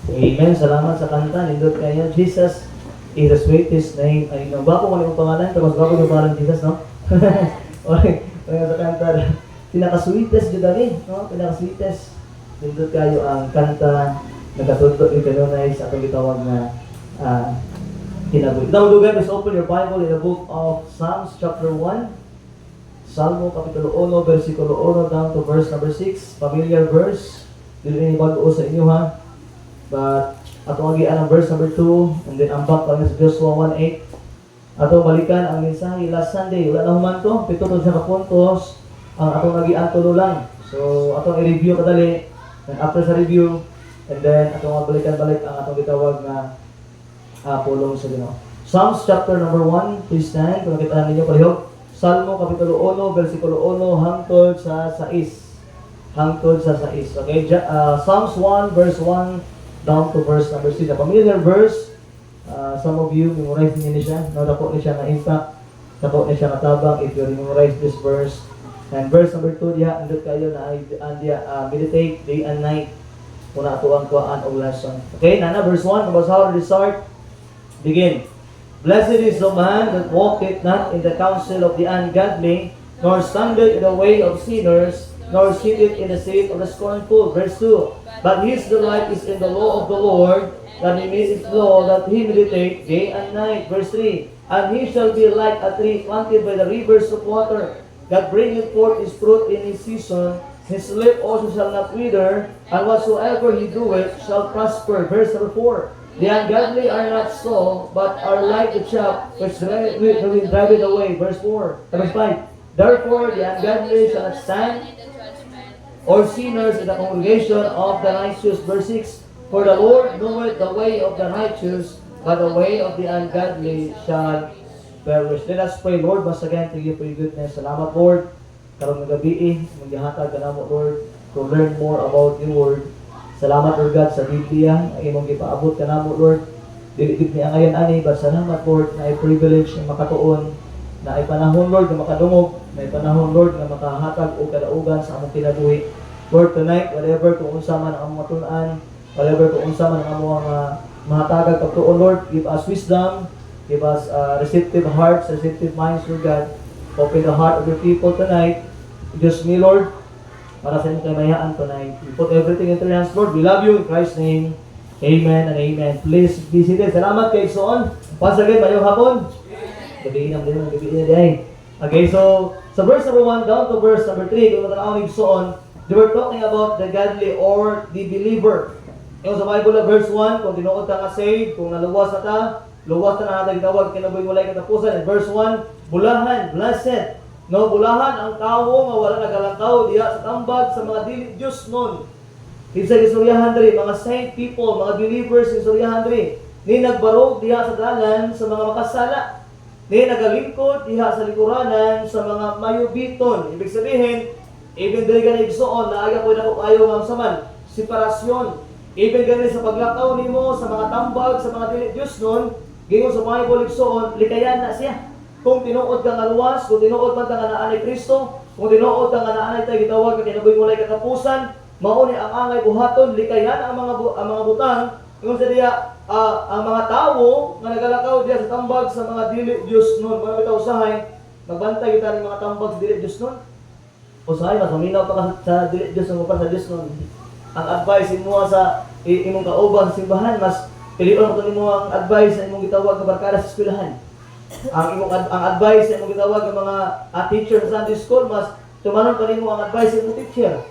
Amen. Salamat sa kanta. Nindot kayo. Jesus is the sweetest name. Ay, no, bago mo yung pangalan. Tapos bago yung pangalan Jesus, no? Okay. Kaya sa kanta, pinaka-sweetest dyan dali. No? Pinaka-sweetest. Nindot kayo ang kanta nagkatudot yung kanunay sa atong gitawag na kinabuhi. Now, dugan, please open your Bible in the book of Psalms chapter 1. Salmo Kapitulo 1, versikulo 1 down to verse number 6. Familiar verse. Dili ni bago sa inyo ha. But atong agian ang verse number 2 and then ang back lang sa Joshua 1:8. Atong balikan ang mensahe last Sunday. Wala na human to. Pito to siya ka puntos. Ang atong agian tulo lang. So atong i-review kadali. And after sa review, and then atong balikan-balik ang atong gitawag na pulong sa Ginoo. Psalms chapter number 1, please stand. Kung nakita ninyo palihog. Salmo Kapitulo 1, versikulo 1 hangtod sa 6. Hangtod sa 6. Okay, Psalms 1 verse 1 down to verse number 6. A familiar verse. Some of you memorize niyo siya. Nadako ni siya na impact. Dako ni siya na tabang if you memorize this verse. And verse number 2 diha andot kayo na meditate day and night. Una ato ang kuan og lesson. Okay, nana verse 1 mabasahan ni start. Begin. Blessed is the man that walketh not in the counsel of the ungodly, nor standeth in the way of sinners, nor sitteth in the seat of the scornful. Verse 2. But his delight is in the law of the Lord, that he maketh his law, that he meditate day and night. Verse 3. And he shall be like a tree planted by the rivers of water, that bringeth forth his fruit in his season. His leaf also shall not wither, and whatsoever he doeth shall prosper. Verse 4. The ungodly are not so, but are like the chaff which the wind driveth away. Verse 4. Verse 5. Therefore the ungodly shall not stand, or sinners in the congregation of the righteous. Verse 6. For the Lord knoweth the way of the righteous, but the way of the ungodly shall perish. Let us pray. Lord, once again, thank you for your goodness. Salamat, Lord. Karong nagabi, maghihatag ka namo, Lord, to learn more about your word. Salamat, Lord God, sa Biblia, na imong gipaabot ka namo, Lord. Dili-dili niya ngayon ani, but salamat, Lord, na ay privilege na makatuon, na ay panahon, Lord, na makadungog, na ay panahon, Lord, na makahatag o kadaugan sa among kinabuhi. Lord, tonight, whatever kung unsa man ang among matun-an, whatever kung unsa man ang among mahatagag pagtuon, Lord, give us wisdom, give us receptive hearts, receptive minds, Lord God. Open the heart of your people tonight. Just me, Lord, para sa inyong kamayaan tonight. We put everything into your hands, Lord. We love you in Christ's name. Amen and amen. Please be seated. Salamat kay Soon. Once again, mayong hapon. Gabiin ang din, gabiin na din. Okay, so sa verse number 1 down to verse number 3, kung matanaw ni Soon, they were talking about the godly or the believer. Yung sa Bible na verse 1, kung tinuod ka nga saved, kung naluwas na ta, luwas na natin tawag, kinabuhi walay katapusan. And verse 1, bulahan, blessed. No, bulahan ang tao nga wala nagalantaw diha sa tambag sa mga dili Dios nun. Kinsa gistoryahan diri, mga saint people, mga believers gistoryahan diri. Ni nagbarog diha sa dalan sa mga makasala. Ni nagalingkod diha sa likuranan sa mga mayubiton. Ibig sabihin, even diri gani igsuon na aga ko nako ayo nga saman, separasyon. Even gani sa paglakaw nimo sa mga tambag sa mga dili Dios nun, gingon sa Bible igsuon, likayan na siya. Kung tinuod ka nga luwas, kung tinuod man ka nga naa ni Kristo, kung tinuod ka nga naa ni tayo gitawag ka kinabuhi walay katapusan, mao ni ang angay buhaton, likayan ang mga butang. Ingon sa diya, ang mga tawo nga nagalakaw diya sa tambag sa mga dili Dios nun. Kung bitaw usahay, magbantay kita ni mga tambag sa dili Dios nun. Usahay, mas maminaw pa ka sa dili Dios nun, pa sa Dios nun. Ang advice mo sa imong kauban sa simbahan, mas pilion ko nimo ang advice sa imong gitawag nga barkada sa eskwelahan. Ang advice sa imong gitawag ng mga teacher sa Sunday school, mas tumanon pa nimo ang advice sa imong teacher.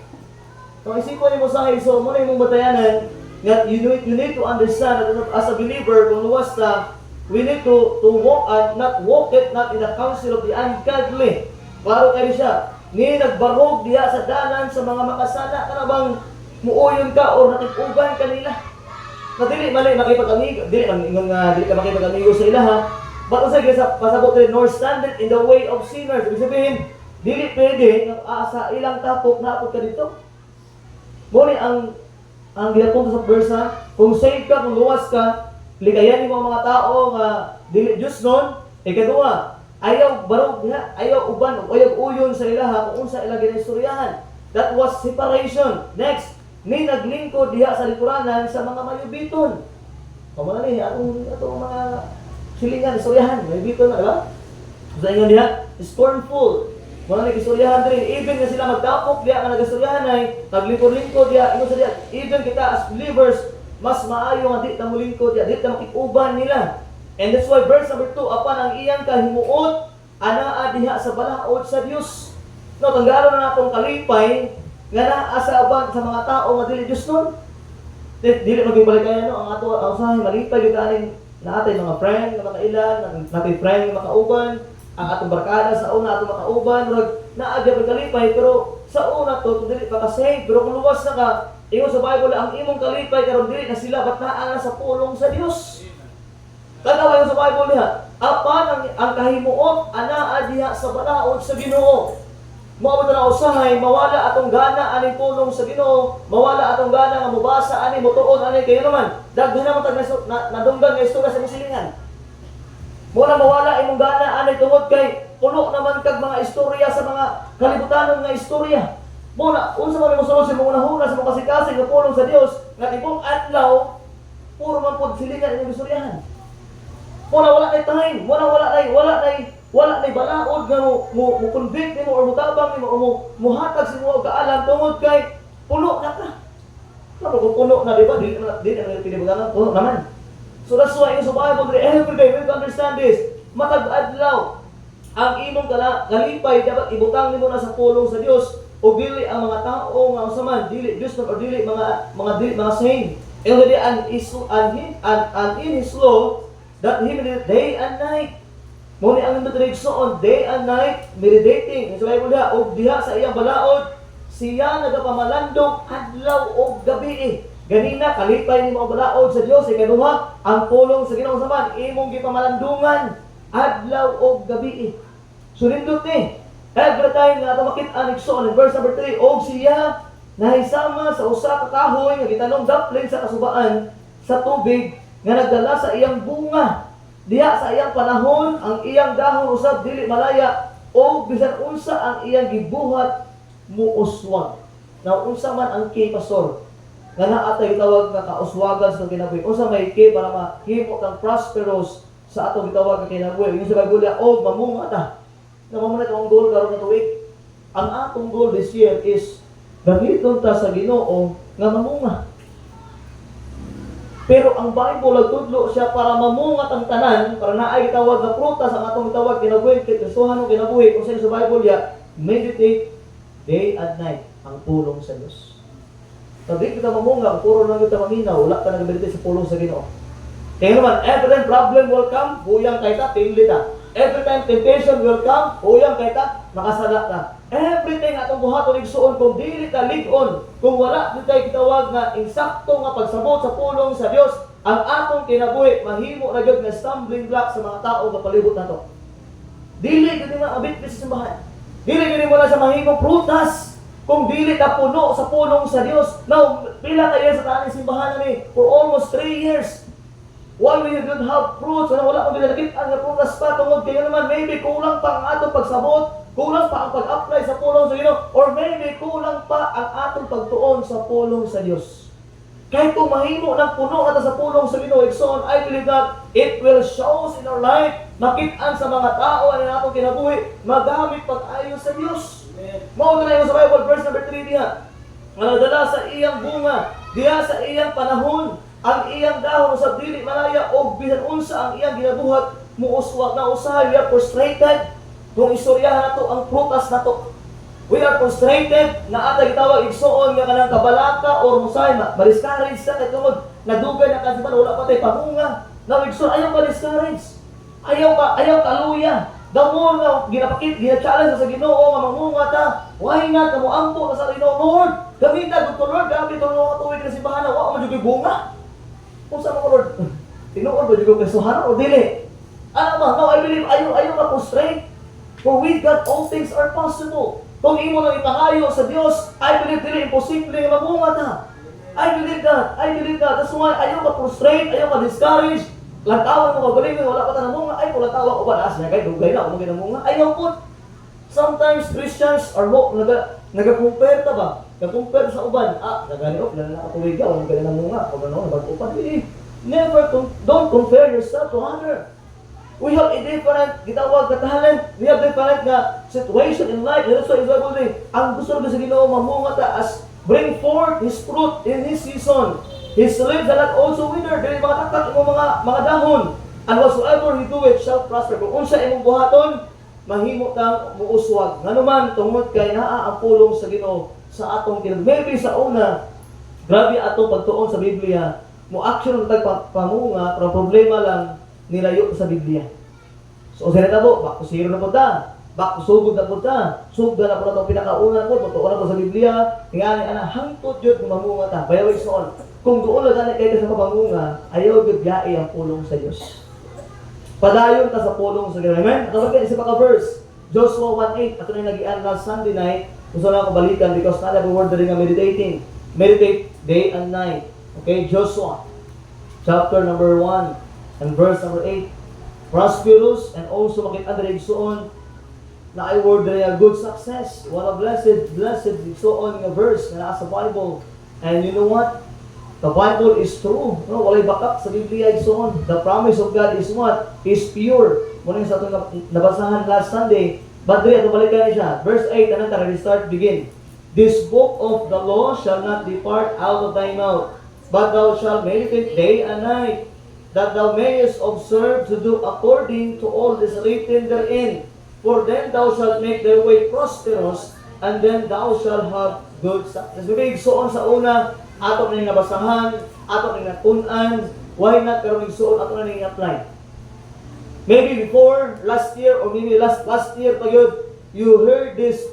Kung isipon nimo sa so mo na imong batayanan that you need to understand that as a believer, kung luwas ta, we need to walk and not in the counsel of the ungodly. Klaro kayo siya. Ni nagbarog diha sa dalan sa mga makasala, kana bang muuyon ka o nakikuban kanila? Na dili mali makipag-amigo, dili ka makipag-amigo sa ilaha. Ba't sa pasabot rin, nor standeth in the way of sinners. Ibig sabihin, dili pwede sa ilang tapok na apod ka dito. Muli ang ginapunto sa verse, kung saved ka, kung luwas ka, ligayan mo mga tao nga dili Diyos nun. Ikadua, ayaw barog niya, ayaw uban, ayaw uyon sa ilaha, kung unsa ilang ginaistoryahan. That was separation. Next, ni naglingkod diha sa likuranan sa mga mayubiton. Kamala ni atong mga silingan, istoryahan, mayubiton na, diba? Sa inyo diha, scornful. Mga nag-istoryahan din, even nga sila magtapok diha nga nag-istoryahan ay naglingkod-lingkod diha, ino sa diha, even kita as believers, mas maayo nga di ta mulingkod diha, di ta makikuban nila. And that's why verse number 2, apan ang iyang kahimuot anaa diha sa balaod sa Dios. No, tanggalon na natong kalipay nga naa sa aban sa mga tao nga dili Dios nun. Dili maging balikayan no, ang ato ang usahay malipay gyud kaning naatay mga friend nga makailan, natay friend nga makauban, ang atong barkada sa una atong makauban, murag naa gyud kalipay pero sa una to dili pa ka-save, pero kung luwas na ka, ingon sa Bible ang imong kalipay karon dili na sila bataan na sa pulong sa Dios. Tanaw sa Bible niya, apan ang kahimuot anaa diha sa balaod sa Ginoo. Mao na usahay mawala atong gana aning tulong sa Ginoo, mawala atong gana nga mobasa ani motuon ani kayo naman. Daghan naman tag nadunggan nga istorya sa musilingan. Mo na mawala imong gana ani tungod kay puno naman kag mga istorya sa mga kalibutanon nga istorya. Mo na unsa man mo sulod sa mga nahuna sa mga kasing nga pulong sa Dios nga tibok adlaw puro man pud silingan inyong istoryahan. Mo na wala kay time, mo na wala nay balaod nga mo convict nimo or mutabang nimo or muhatag sa imong kaalam tungod kay puno na ka. Kapag puno na di ba? Di na pinibugan puno naman. So that's why in the Bible every day we understand this. Matag adlaw ang imong kalipay dapat ibutang nimo na sa pulong sa Dios o dili ang mga tao nga usa man dili Dios or dili mga saint. And in his law that he meditated day and night. Muna ang on day and night meditating. Sa Bible diha, o diha sa iyang balaod, siya nagapamalandong adlaw o gabi. Ganina, kalipay ni mga balaod sa Diyos. Ikaduha, ang pulong sa Ginoo saman, imong gipamalandungan adlaw o gabi. Sunindot ni, every time nga ito makita Nixon in verse number 3, o siya nahisama sa usa ka kahoy nga gitanong daplin sa kasubaan sa tubig nga nagdala sa iyang bunga. Diha sa iyang panahon, ang iyang dahon usab dili malaya o bisan unsa ang iyang gibuhat muuswag. Now unsa man ang kay pastor nga naa tay tawag nga kauswagan sa kinabuhi. Unsa may kay para mahimo kang prosperous sa atong gitawag nga kinabuhi. Yung sa Bible o mamunga ta. Na mamunga ang goal karon nga tuig. Ang atong goal this year is gamiton ta sa Ginoo nga mamunga. Pero ang Bible nagtudlo siya para mamungat ang tanan, para naay gitawag nga prutas ang atong gitawag kinabuhi, kitusuhan ng kinabuhi. Kung sa Bible ya, meditate day and night ang pulong sa Dios. Sabi kita mamunga, puro lang kita maminaw, wala ka nag-meditate sa pulong sa Ginoo. Kaya naman, every time problem will come, huyang kay ta, tingli ta. Every time temptation will come, huyang kay ta, makasala ta. Everything atong buhaton igsuon kung dili ta lig-on, kung wala di tay gitawag nga insakto nga pagsabot sa pulong sa Dios, ang atong kinabuhi mahimo ra gyud nga stumbling block sa mga tawo nga palibot nato. Dili gyud na abit sa simbahan. Dili gyud mo na sa mahimo prutas kung dili ta puno sa pulong sa Dios. Now, pila kayo sa tanan simbahan ni for almost 3 years. Why we don't have fruits? Wala pang ginagit-an nga prutas pa tungod kayo naman maybe kulang pa ang atong pagsabot, kulang pa ang pag-apply sa pulong sa Ginoo, or maybe kulang pa ang atong pagtuon sa pulong sa Dios. Kahit kung mahimo ng puno natin sa pulong sa Ginoo, I believe that it will show in our life, makit-an sa mga tao ang atong kinabuhi, magamit pag-ayo sa Dios. Mao na sa Bible, verse number 3 diha. Nga nadala sa iyang bunga, diha sa iyang panahon, ang iyang dahon sa dili malaya o bisan unsa ang iyang ginabuhat muuswag na usahay, we are frustrated. Kung istoryahan nato ang prutas nato, we are frustrated na atay gitawag igsuon nga kanang kabalaka or musay ma-discourage sa kay tungod nadugay na kasi wala pa tay pamunga. Na igsuon ayaw ka discourage. Ayaw ka luya. The more nga gina-challenge sa Ginoo nga mamunga ta, why not mo ampo sa Ginoo, Lord? Gamita gud to Lord, gamit to nga tuig na simbahan wa man jud bunga. Unsa man ko Lord? Tinuod ba jud ko suhana o dili? Ano ba? No, I believe ayaw ma-frustrate. For with God, all things are possible. Kung imo lang ipangayo sa Dios, I believe dili imposible nga mamunga ta. I believe that. That's why ayaw ka frustrate, ayaw ka discourage. Lantawan mo magaling, wala pa ta namunga. Ay, kung lantawan ko ba naas niya, kaya dugay na ako namunga. Ayaw po. Sometimes Christians are nagapuperta ba? Kakumpare sa uban, nagani op, na nakatuwig ka, walang ganyan ng mga, kung ano, nabag-upan, never, don't compare yourself to other. We have a different, gitawag na talent, we have different na situation in life. That's why Israel say, ang gusto rin sa Ginoo mamunga ta as bring forth His fruit in His season. His leaves are not also wither. Dili mga taktak imong mga dahon. And whatsoever He doeth shall prosper. Kung unsa imong buhaton, mahimo kang muuswag. Nganuman tungod kay naa ang pulong sa Ginoo sa atong maybe sa una, grabe atong pagtuon sa Biblia, mo action ang pamunga, pero problema lang nilayo sa Biblia. So, sa nitabo, back to zero na po ta. Back to sugod na po ta. Sugda na po na itong pinakauna po. Totoo na po sa Biblia. Tingnan na, hangtod yun kung mamunga ta. Bayaway soon. Kung doon lang kayo sa pamunga, ayaw yun biyai ang pulong sa Diyos. Padayon ta sa pulong sa Diyos. Amen? At kapag isa pa ka-verse, Joshua 1:8. Ito na yung nag-ian last Sunday night. Gusto na ako balikan because not every word na rin nga meditating. Meditate day and night. Okay, Joshua. Chapter number 1. And verse number 8, prosperous and also makita diri igsuon na ay word diri good success. What a blessed igsuon nga verse na nasa Bible. And you know what? The Bible is true. No, walay bakak sa Biblia igsuon. The promise of God is what? Is pure. Muna sa atong nabasahan last Sunday. But diri ato balikan siya. Verse 8 anong tara start begin. This book of the law shall not depart out of thy mouth, but thou shalt meditate day and night, that thou mayest observe to do according to all this written therein. For then thou shalt make thy way prosperous, and then thou shalt have good success. Bibig suon sa una, ato na nabasahan, ato na natunan, why not karon igsuon ato na apply? Maybe before last year or maybe last year pa yun, you heard this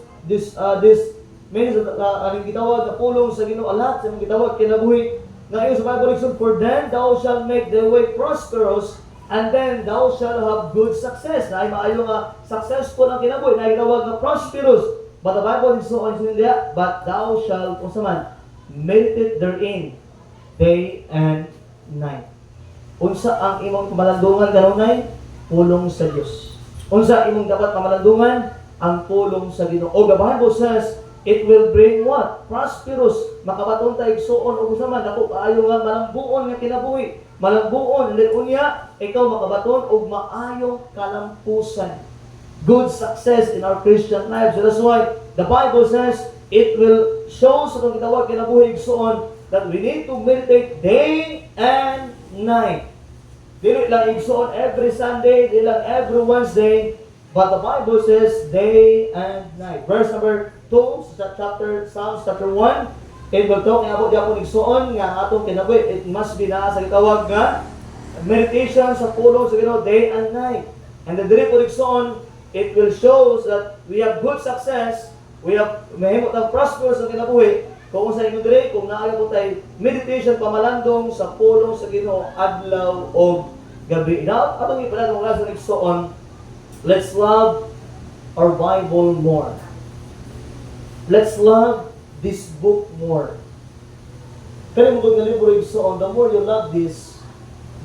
means ang gitawag na pulong sa Ginoo alat sa gitawag kinabuhi. Ngayon sa Bible says, for then thou shalt make the way prosperous, and then thou shalt have good success. Na ay maayo nga successful ang kinabuhi, na itawag na prosperous. But the Bible is so unsindiya, but thou shalt, kung saman, meditate therein, day and night. Unsa ang imong kamalandungan kanunay? Pulong sa Dios. Unsa imong dapat kamalandungan? Ang pulong sa Ginoo. O the Bible says, it will bring what? Prosperous. Makabaton tayo igsuon o kusaman. Ako kaayo nga malambuon nga kinabuhi. Malambuon. And then unya, ikaw makabaton o maayong kalampusan. Good success in our Christian lives. So that's why the Bible says, it will show sa itong gitawag kinabuhi igsuon that we need to meditate day and night. Dili lang igsuon every Sunday, dili lang every Wednesday, but the Bible says day and night. Verse number 2 sa Psalms chapter 1, it will talk nga po di ako nigsuon nga atong kinabuhi. It must be na sa gitawag nga meditation sa pulong sa Ginoo day and night. And the diri po nigsuon, it will show that we have good success, we have mahimot ang prosperous sa kinabuhi. Kung sa inyo diri, kung naaga po tayo meditation pamalandong sa pulong sa Ginoo adlaw o gabi. Now, atong ipalag mga sa nigsuon, let's love our Bible more. Let's love this book more. Kaya mo nga libro igsuon, the more you love this,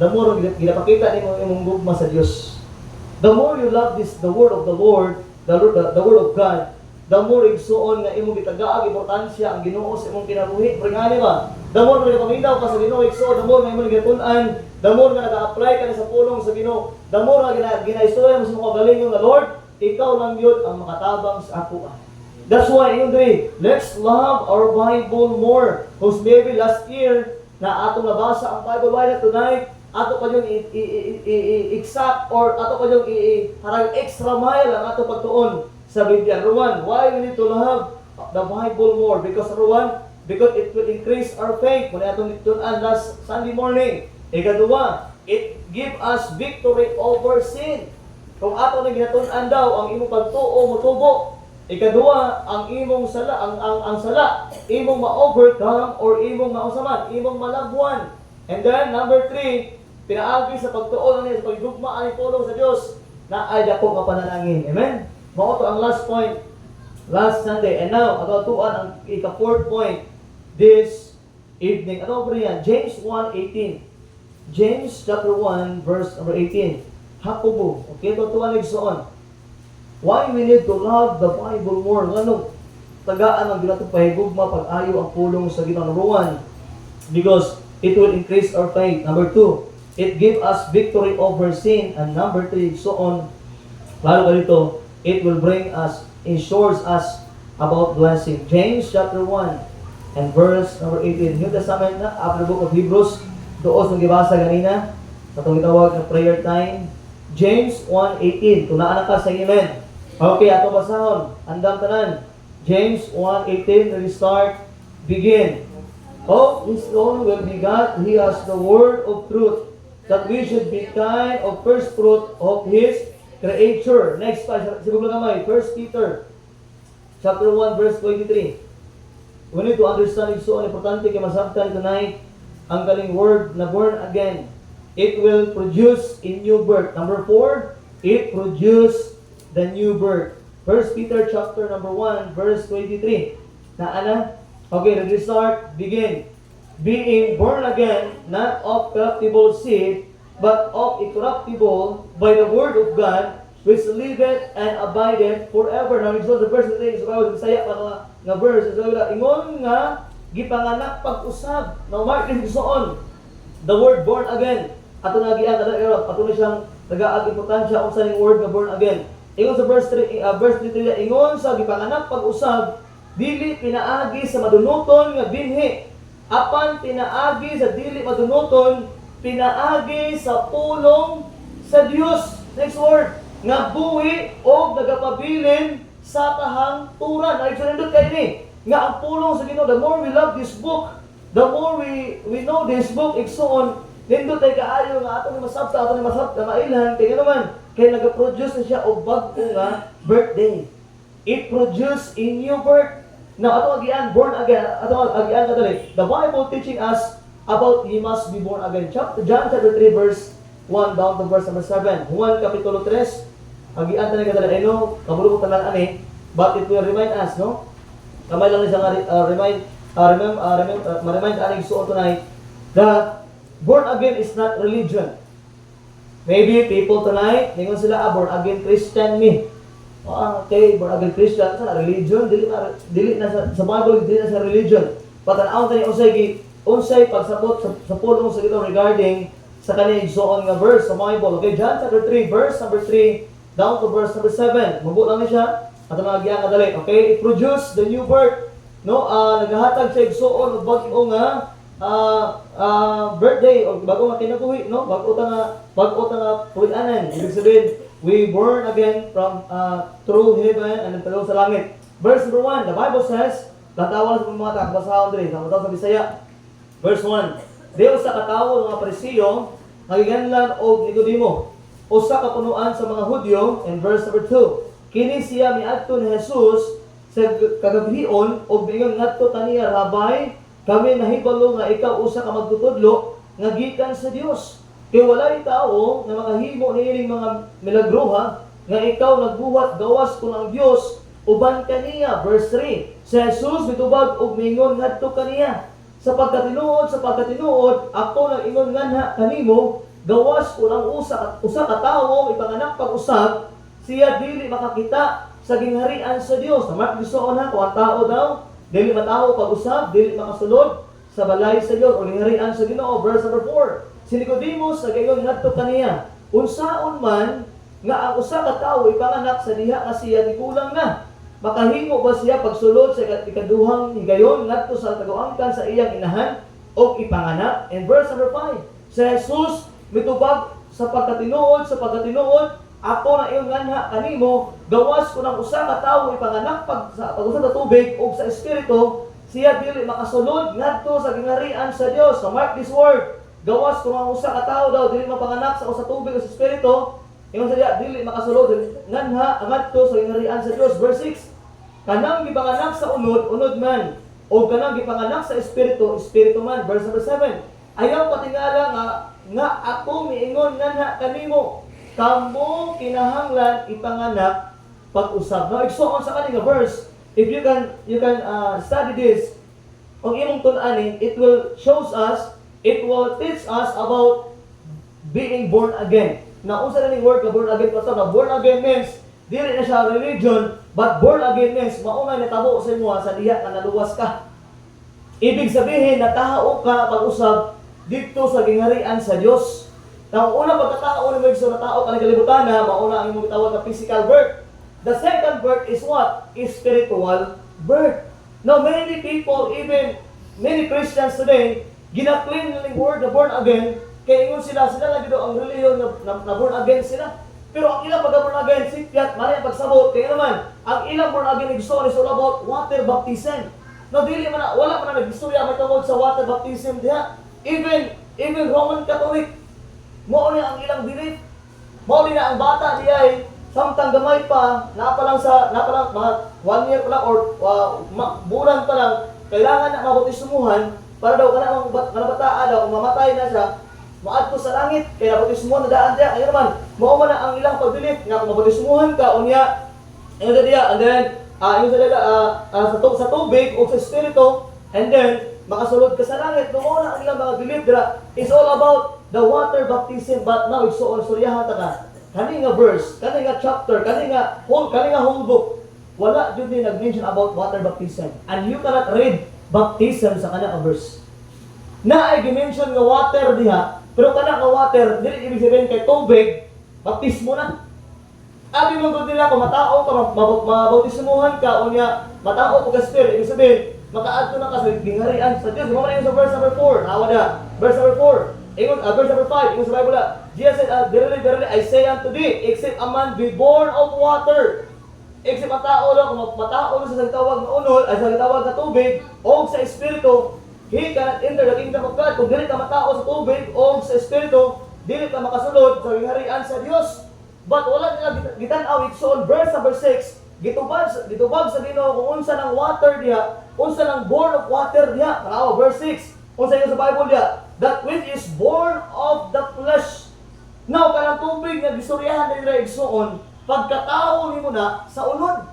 the more ginapakita nimo imong gugma sa Dios. The more you love this, the word of the Lord, the word of God, the more igsuon nga imong gitagaag importansya ang Ginoo sa imong kinabuhi. Pero nga ba? The more nga paminaw ka sa Ginoo igsuon, the more nga imong gitun-an, the more nga nag-apply ka sa pulong sa Ginoo, the more nga ginaistorya mo sa mga galing nga Lord, ikaw lang yun ang makatabang sa ako. That's why yung three, let's love our Bible more. Because maybe last year, na atong nabasa ang Bible, why not tonight, ato pa yung exact or ato pa yung harang extra mile ang ato pagtuon sa Biblia. Number one, why we need to love the Bible more? Because number one, because it will increase our faith. Muna atong nitunan last Sunday morning. Ikaduwa, it give us victory over sin. Kung ato na ginatunan daw, ang imong pagtuo mutubo. Ikaduwa, ang imong sala, ang sala, imong ma-overcome or imong mausaman, imong malabwan. And then, number 3, pinaagi sa pagtuon niya sa pagdugma ang pulong sa Dios na ay dako nga panalangin. Amen? Mao to ang last point, last Sunday. And now, ato tuan ang ika-4th point this evening. Ano ba yan? James 1:18. James chapter 1 verse number 18. Hakubo. Okay, ito tuan nagsuon. Why we need to love the Bible more? Ano? tagaan ang ginatong pahigugma pag-ayo ang pulong sa Ginoo. Number 1, because it will increase our faith. Number 2, it give us victory over sin. And number 3, so on. Lalo ganito, it will bring us, ensures us about blessing. James chapter 1 and verse number 18. New Testament na, after the book of Hebrews, doos nung gibasa ganina, sa itong itawag na prayer time. James 1:18. Tunaan na ka sa amen. Okay, ato basahon. Andam tanan. James 1:18, restart, begin. Of his own will be God, he has the word of truth, that we should be kind of first fruit of his creature. Next pa, siguro gamay, 1 Peter chapter 1 verse 23. We need to understand it, so importante kay masabtan tonight ang galing word na born again. It will produce a new birth. Number 4, it produce the new birth. 1 Peter chapter number 1 verse 23. Naana? Okay, restart, begin. Being born again, not of corruptible seed, but of incorruptible by the word of God, which liveth and abideth forever. Now, so the first thing is about Bisaya pa nga verse. So, ingon nga, gipanganak pag-usab. Now, mark this on. The word born again. Ato na giyan, ato na siyang nag-aag importansya kung saan yung word na born again. Ingon sa verse 3, ingon sa gipanganak pag-usab, dili pinaagi sa madunuton nga binhi. Apan pinaagi sa dili madunuton, pinaagi sa pulong sa Dios. Next word, nga buhi o nagapabilin sa tahang turan. Ay, sunod kayo ni, nga ang pulong sa Ginoo, the more we love this book, the more we know this book, iksoon, nindot ay kaayo nga ato ni masabta, mailhan, kaya naman, kaya nag-produce na siya o bago nga birthday. It produce a new birth. Now, ato agian, born again, ato agian kadali. The Bible teaching us about you must be born again. John chapter 3 verse 1 down to verse number 7. Juan kapitulo 3, agian talaga kadali. I know, kabulong ko talang ani, but it will remind us, no? Kamay lang isang remind aning suon tonight that born again is not religion. Maybe people tonight, ningon sila, born again Christian me. Okay, born again Christian, sa religion, dili na sa Bible, dili na sa religion. Patanaw tani unsay pagsabot sa pulong sa Ginoo regarding sa kanilang igsoon nga verse sa Bible. Okay, John chapter 3, verse number 3 down to verse number 7. Mabuo lang ni siya at mga kadali. Okay, it produce the new birth. No, nagahatag sa igsoon og bag-o nga birthday o bago nga kinabuhi, no? Bago ta nga puy-anan. Ibig sabihin, we born again from through heaven and then sa langit. Verse number 1, the Bible says, tatawan sa mga takbasahon diri, sa Bisaya. Verse 1, Diyo sa katawo ng mga Parisiyo, nagiganlan og Nicodemo, usa ka punuan sa mga Hudyo. And verse number 2, kini siya miadto ni Jesus sa kagabion og bingon ngadto kaniya, Rabay, kami nahibalo nga ikaw usa ka magtutudlo nga gikan sa Dios. Kay walay tao nga makahimo niining mga milagro nga ikaw nagbuhat gawas kun ang Dios uban kaniya. Verse 3, si Jesus mitubag og mingon ngadto kaniya, sa pagkatinuod ako nang ingon nganha kanimo gawas kun ang usa ka tawo ipanganak pag-usab, siya dili makakita sa gingharian sa Dios. Namat gustoon ha, kung ang tao daw dili matawo pag-usab, dili makasulod sa balay sa Dios o gingharian sa Ginoo. Verse number 4, si Nicodemus nagaingon ngadto kaniya, unsaon man nga ang usa ka tawo ipanganak sa diha nga siya tikulang na, makahimo ba siya pagsulod sa ikaduhang higayon ngadto sa taguangkan sa iyang inahan o ipanganak? And verse number 5, si Jesus mitubag sa pagkatinuod, ako na iyong nganha kanimo gawas ko ng usa ka tawo ipanganak pag-usab sa tubig o sa espiritu, siya dili makasulod ngadto sa gingharian sa Dios. So mark this word, gawas ko ng usa ka tawo daw dili mapanganak sa usa tubig o sa espiritu, ingon sa diya dili makasulod nganha ngadto sa gingharian sa Dios. Verse 6, kanang gipanganak sa unod man, o kanang gipanganak sa espiritu man. Verse number 7, ayaw patingala nga ako miingon nganha kanimo, kamo kinahanglan ipanganak pag-usab. Now, igsoon sa kaning verse, if you can study this, kung imong tun-ani, it will teach us about being born again. Now, unsa na ning word nga born again, pastor? Now, born again means dili na siya religion, but born again means mauna natabo sa imo sa diha nga naluwas ka. Ibig sabihin natao ka pag-usab dito sa gingharian sa Dios. Ang unang pagkatao ni Moises na tao kanang kalibutan na mauna ang imong gitawag na physical birth. The second birth is what? Is spiritual birth. Now many people, even many Christians today, gina-claim ng word na born again, kaya ingon sila lang dito ang reliyon na born again sila. Pero ang ilang pagka-born again, sikyat, mali ang pagsabot, kaya naman, ang ilang born again nag-story is all about water baptism. No, dili man wala man nag-istorya may tungkol sa water baptism diha. Even Roman Catholic, mo ni ang ilang belief. Mo ni na ang bata diha ay samtang gamay pa, napalang mga 1 year pa lang or bulan pa lang, kailangan na mabautismuhan para daw kanang bata daw mamatay na siya. Maadto sa langit, kaya bautismuhan na daan diya. Ayun naman, mao man ang ilang pagbilit nga kung mabautismuhan ka unya. Ayun diya, and then yung sa tubig o sa espiritu, and then makasulod ka sa langit. Mao na ang ilang mga belief dira. It's all about the water baptism, but now it's so suryahan ta ka. Kani nga verse, kani nga chapter, kani nga whole book, wala jud ni nag-mention about water baptism. And you cannot read baptism sa kana nga verse. Na ay gi-mention nga water diha, pero kana nga water dili ibig sabihin kay tubig, baptismo na. Abi mo gud nila kung matao ka mabautismuhan ka unya, matao ko ka spirit, ibig sabihin makaadto na ka sa gingharian sa Dios. Mo man sa verse number 4, awa na. Verse number 4. Ingon verse number 5, ingon sa Bible Jesus said, verily, verily, I say unto thee, except a man be born of water, except ang tao lang, kung matao lang sa sagitawag na unol, ay sa sagitawag na tubig, o sa espiritu, he cannot enter the kingdom of God. Kung dili ka matao sa tubig o sa espiritu, dili ka makasulod sa gingharian sa Dios. But wala nila gitan-aw so on verse number 6, gitubag sa Ginoo kung unsa ng water diha, unsa ng born of water diha. Tanaw verse 6. Unsa sa Bible diha? That which is born of the flesh. Now kanang tubig nga gistoryahan nila igsuon, pagkatao nimo na sa unod.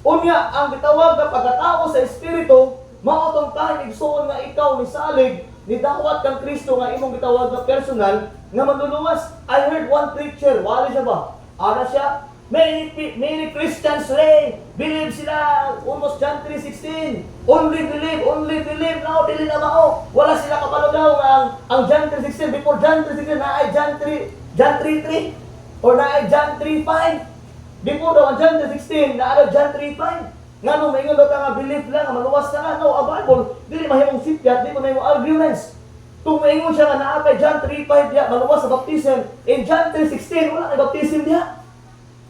Unya ang gitawag nga pagkatao sa espiritu, mao tong kahit igsuon nga ikaw misalig ni dawat kang Kristo nga imong gitawag nga personal nga manluluwas. I heard one preacher, wali siya ba? Ana siya, many Christians believe sila almost John 3:16. Only believe, now dili na mao. Wala sila kapalo daw ang John 3:16 before John 3:16 na ay John 3:3 or na ay John 3:5. Before daw ang John 3:16 na ay John 3:5. Ngano maingon daw ka nga believe lang, maluwas ka nga. No, ang Bible dili mahimong sipyat, di mo na imong arguments. Kung maingon siya nga naa kay John 3:5 diya, maluwas sa baptism. In John 3:16 wala kay baptism diya.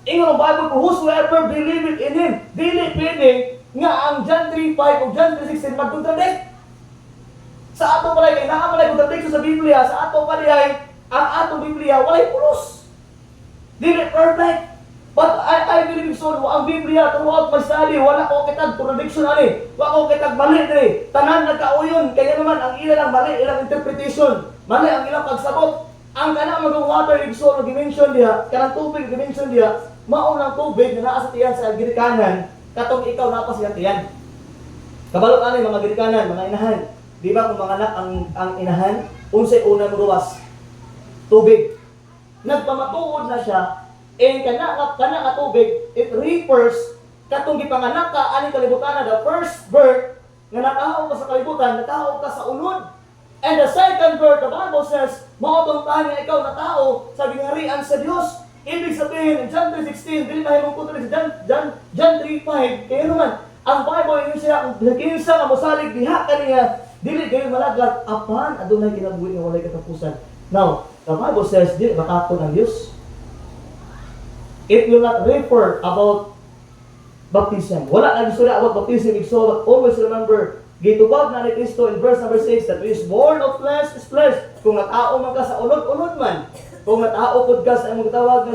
Ingon ang Bible ko, whosoever believeth in Him, dili pwede nga ang John 3:5 o John 3:16 mag-contradict. Sa ato palay kay naa palay contradiction sa Biblia, sa ato palay ang atong Biblia walay pulos. Dili perfect. But I believe so, ang Biblia throughout my study, wala ko kitag contradiction ani. Wala ko kitag mali diri. Tanan nagkauyon, kaya naman ang ilang mali, ilang interpretation, mali ang ilang pagsabot. Ang kana magong water igsoon dimension diha, kanang tubig dimension diha, mao nang tubig na naa sa tiyan sa girikanan, katong ikaw na pa sa tiyan. Kabalo ani mga girikanan, mga inahan. Di ba kung mga anak ang inahan, unsay una magawas? Tubig. Nagpamatuod na siya, and kana nga tubig, it refers katong gipanganak ka ani kalibutan, the first birth nga nataho ka sa kalibutan, nataho ka sa unod. And the second birth, the Bible says, maotong tahan nga ikaw na tao sa gingharian sa Dios. Ibig sabihin, in John 3:16, dili mahimong kutob sa John 3:5, kaya naman, ang Bible yun siya, ang kinsa nga mosalig diha kaniya, dili gayon malaglat, apan adunay kinabuhi nga walay katapusan. Now, the Bible says, dili makapon ang Dios. It will not refer about baptism. Wala nang istorya about baptism. So, but always remember, gitubag na ni Kristo in verse number 6 that is born of flesh is flesh. Kung natao man ka sa unod-unod man, kung natao pod ka sa imong gitawag na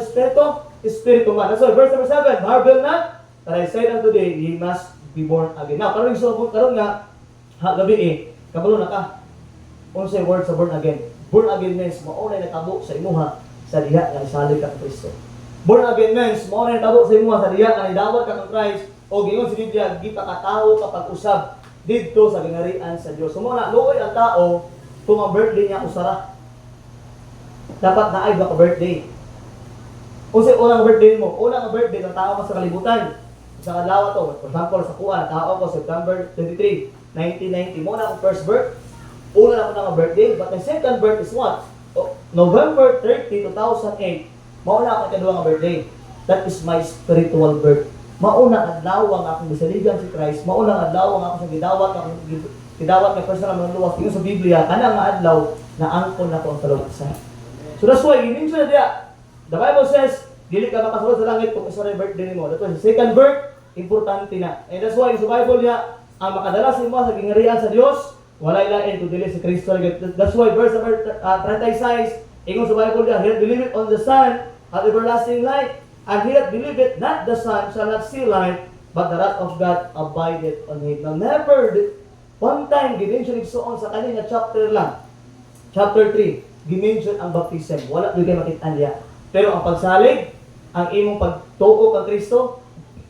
espiritu man. So, verse number 7, marvel not that I said unto thee, ye must be born again. Now, karon nga, gabi kabalo na ka. Unsay word sa born again? Born again means maunay natabo sa imuha sa diha nga isalig ka kang Kristo. Born again means maunay natabo sa imuha sa diha nga idawat ka kang Christ o gingon si Biblia gipakatawo ka pag-usab didto sa gingharian sa Dios. Sumo na luoy ang tao kung ang birthday niya usara. Dapat naay ba ka birthday? Kung sa unang birthday mo, unang birthday ng tao ka sa kalibutan. Sa adlaw to, for example, sa kuha, tao ko September 23, 1990. Muna akong first birth. Una na ako ng birthday, but my second birth is what? November 30, 2008. Mauna ako ikaduha nga birthday. That is my spiritual birth. Mauna adlaw ang akong gisaligan si Christ. Mauna adlaw ang akong gidawat, may personal mga luwas. Tingin sa Biblia, kana nga adlaw na angkon na ko ang kaluwasan. So that's why, i-mention na diya. The Bible says, dili ka makasulod sa langit kung isa na birthday mo. That's why, second birth, importante na. And that's why, sa Bible niya, ang makadala sa imo sa gingarian sa Dios, walay lain to dili si Kristo. That's why, verse number 36, ingon sa Bible niya, he that believeth on the Son, hath everlasting life. And he that believeth not the Son shall not see life, but the wrath of God abideth on him. Now, never, one time, gimension igsoon sa kanina chapter lang. Chapter 3, gimension ang baptism. Wala doon kayo makitaan niya. Pero ang pagsalig, ang imong pagtuo kang Kristo,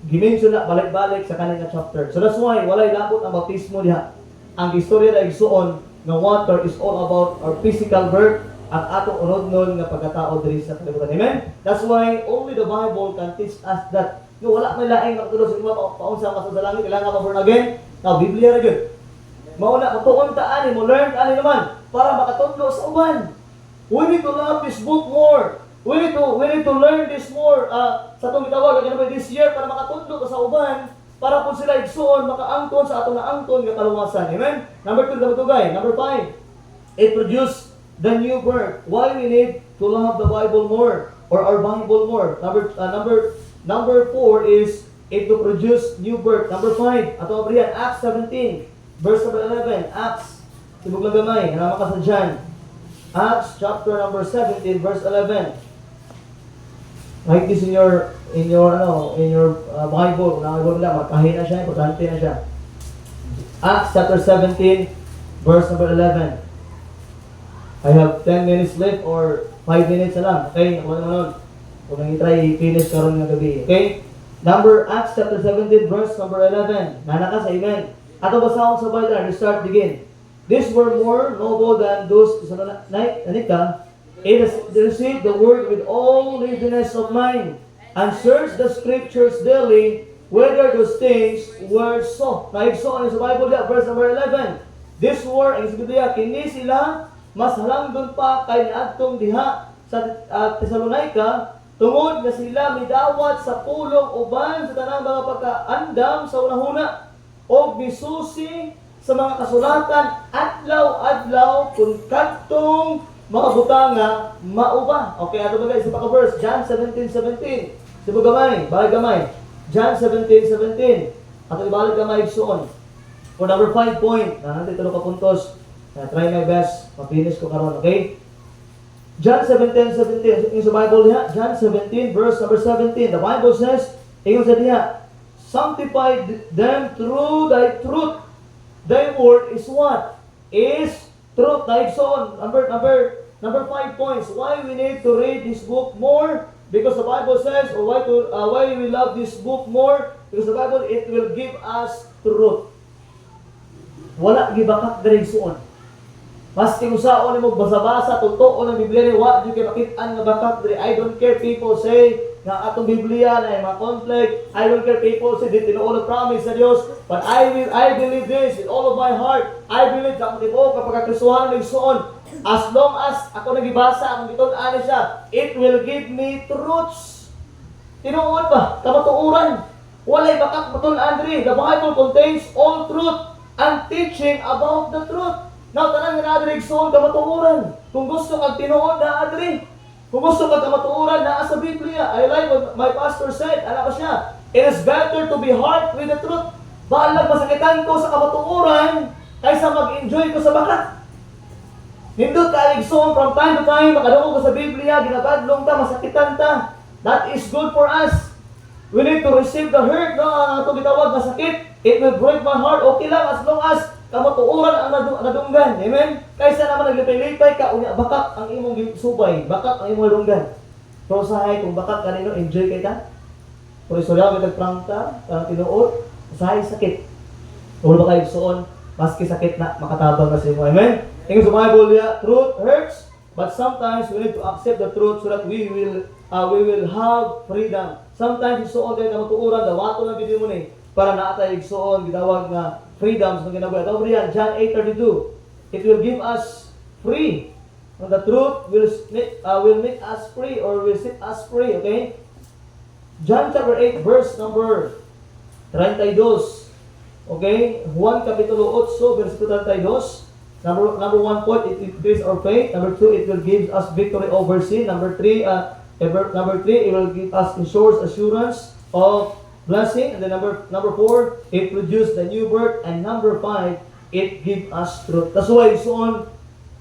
gimension na balik-balik sa kanina chapter. So that's why, walay labot ang baptismo niya. Ang istorya na igsoon na water is all about our physical birth at atong unod-non nga pagkatao diri sa kalibutan. Amen? That's why only the Bible can teach us that yung wala may laing makatulog sa mga paunsa ka sa langit, kailangan ka born again. Now, Biblia ra gyud. Mauna tuon ta ani mo learn ani naman para makatudlo sa uban. We need to love this book more. We need to learn this more sa itong gitawag this year para makatudlo ka sa uban para po sila igsuon makaangkon sa atong naangkon nga kaluwasan. Amen? Number 2, Number 5, it produce the new birth. Why we need to love the Bible more or our Bible more? Number 4 is it to produce new birth. Number 5, ato abrihan Acts 17 verse number 11. Acts sibog lang gamay, hanama ka sa John. Acts chapter number 17 verse 11. Write this in your Bible. Nakaibon lang, magkahin na siya, importante na siya. Acts chapter 17 verse number 11. I have 10 minutes left or 5 minutes na lang. Okay, naman. Kung nang i-try, finish karon nga gabi. Okay? Acts chapter 17, verse number 11. Nana ka sa amen. Ato basahon sa Bible, start begin. These were more noble than those sa nanika. It has received the word with all eagerness of mind, and searched the scriptures daily, whether those things were so. Naigsoon sa Bible, verse number 11. This were, ang Biblia, kini sila mas halangdon pa kay niadtong diha sa Thessalonica, tungod na sila midawat sa pulong uban sa tanang mga pagkaandam sa unahuna o bisusi sa mga kasulatan adlaw-adlaw kung kadtong mga butanga mauba. Okay, ato bagay sa paka-verse, John 17:17. Sibo gamay, balik gamay. John 17:17. Ato ibalik gamay igsoon. For number 5 point, nanti tulo ka puntos. Try my best, mapinish ko karon, okay? John 17:17, yung sa Bible niya, John 17 verse number 17. The Bible says, ingon sa diha, sanctify them through thy truth. Thy word is what? Is truth. Naigsoon, number 5 points. Why we need to read this book more? Because the Bible says, or why we love this book more? Because the Bible, it will give us truth. Wala gibakak diri suon. Maski usaon mo basa-basa totoo ng Biblia ni wa di kay makit-an nga bakak diri. I don't care people say nga atong Biblia na mga conflict. I don't care people say di tinuod ang promise sa Dios. But I believe this with all of my heart. I believe sa akong tibuok kapag Kristohanon nagsuon. As long as ako nagibasa akong gitud-an siya, it will give me truths. Tinuod ba? Kamatuoran. Walay bakak matul-an diri. The Bible contains all truth and teaching about the truth. Now, tanang nga na igsoon kamatuoran. Kung gusto kang tinuod na adri. Kung gusto kang kamatuoran na sa Biblia. I like what my pastor said. Ano ba siya? It is better to be hard with the truth. Balag masakitan ko sa kamatuoran kaysa mag-enjoy ko sa bakat. Hindot ka igsoon from time to time. Makadugo ko sa Biblia. Ginabadlong ta, masakitan ta. That is good for us. We need to receive the hurt. No? Ito gitawag na sakit. It will break my heart. Okay lang as long as kamatuoran ang nadunggan. Amen? Kaysa naman naglipay-lipay ka, unya bakak ang imong subay, bakak ang imong dunggan. Pero sahay, kung bakak kanino, enjoy kay ta. Kung isulyaw, may tagprang ta, ang tinuod, sahay sakit. Kung ba kayo suon, maski sakit na, makatabang na sa imo. Amen? Ingin sa Bible niya, truth hurts, but sometimes we need to accept the truth so that we will we will have freedom. Sometimes isuon kay kamatuoran dawato lang gid mo ni para naatay igsuon gitawag nga freedom sa ginabuhi. Ato diyan John 8:32. It will give us free. And the truth will make us free or will set us free, okay? John chapter 8 verse number 32. Okay? Juan kapitulo 8 versikulo 32. Number 1 point, it increase our faith. Number 2, it will give us victory over sin. Number 3, it will give us assurance of blessing. And then number 4, it produce the new birth. And number 5, it give us truth. That's why soon,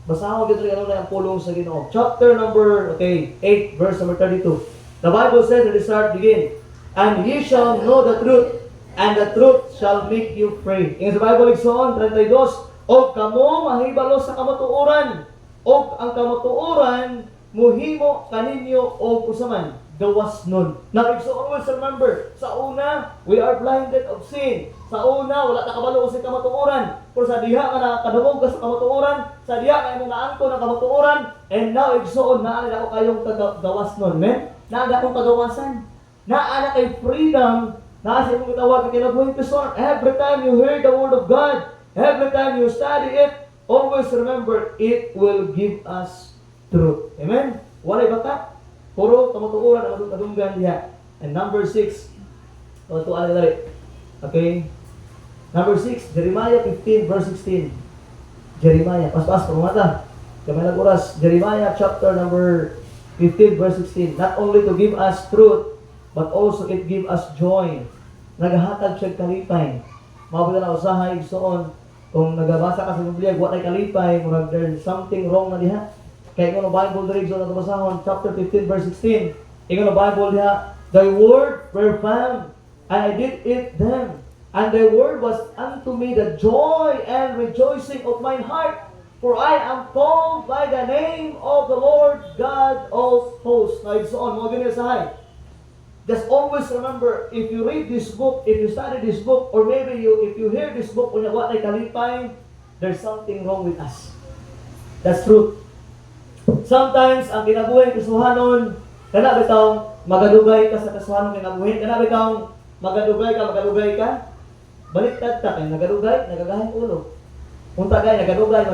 basahan ko dito ano na ang pulong sa Ginoo. Chapter number 8 verse number 32. The Bible says at the start begin, and ye shall know the truth, and the truth shall make you free. In sa Bible igsoon 32, og kamo mahibalo sa kamatuoran, og ang kamatuoran muhimo kaninyo og usaman gawas nun. Now, so always remember, sa una, we are blinded of sin. Sa una, wala ta kabalo sa kamatuoran. Pero sa diha nga nakadungog ka sa kamatuoran, sa diha nga imong naangko ng kamatuoran, and now igsoon naa na ako kayong gawas nun, men. Naa akong kagawasan. Naa na kay freedom, naa sa imong gitawag kinabuhi person. Every time you hear the word of God, every time you study it, always remember it will give us truth. Amen. Walay bata. Puro kamatuoran ang madunggan diha. And number 6. Ito ala dali. Okay. Number 6, Jeremiah 15 verse 16. Jeremiah, pas-pas pa mata. Kamay lang oras. Jeremiah chapter number 15 verse 16. Not only to give us truth, but also it give us joy. Nagahatag siya kalipay. Mabuti na usahay igsoon. Kung nagabasa ka sa Biblia, wa tay kalipay, murag there's something wrong na diha. Kaya ingon Bible diri sa basahon chapter 15 verse 16. Ingon Bible diha, thy word were found, and I did eat them, and thy word was unto me the joy and rejoicing of mine heart, for I am called by the name of the Lord God of hosts. Now it's on, mo gani sahay. Just always remember, if you read this book, if you study this book, or maybe if you hear this book, unya wa tay kalipay, there's something wrong with us. That's truth. Sometimes, ang kinabuhi kasuhanon, kana bitaw magadugay ka sa kasuhanon kinabuhi, kana bitaw magadugay ka, baliktad ta kay nagadugay, nagagahin ulo. Unta gay nagadugay,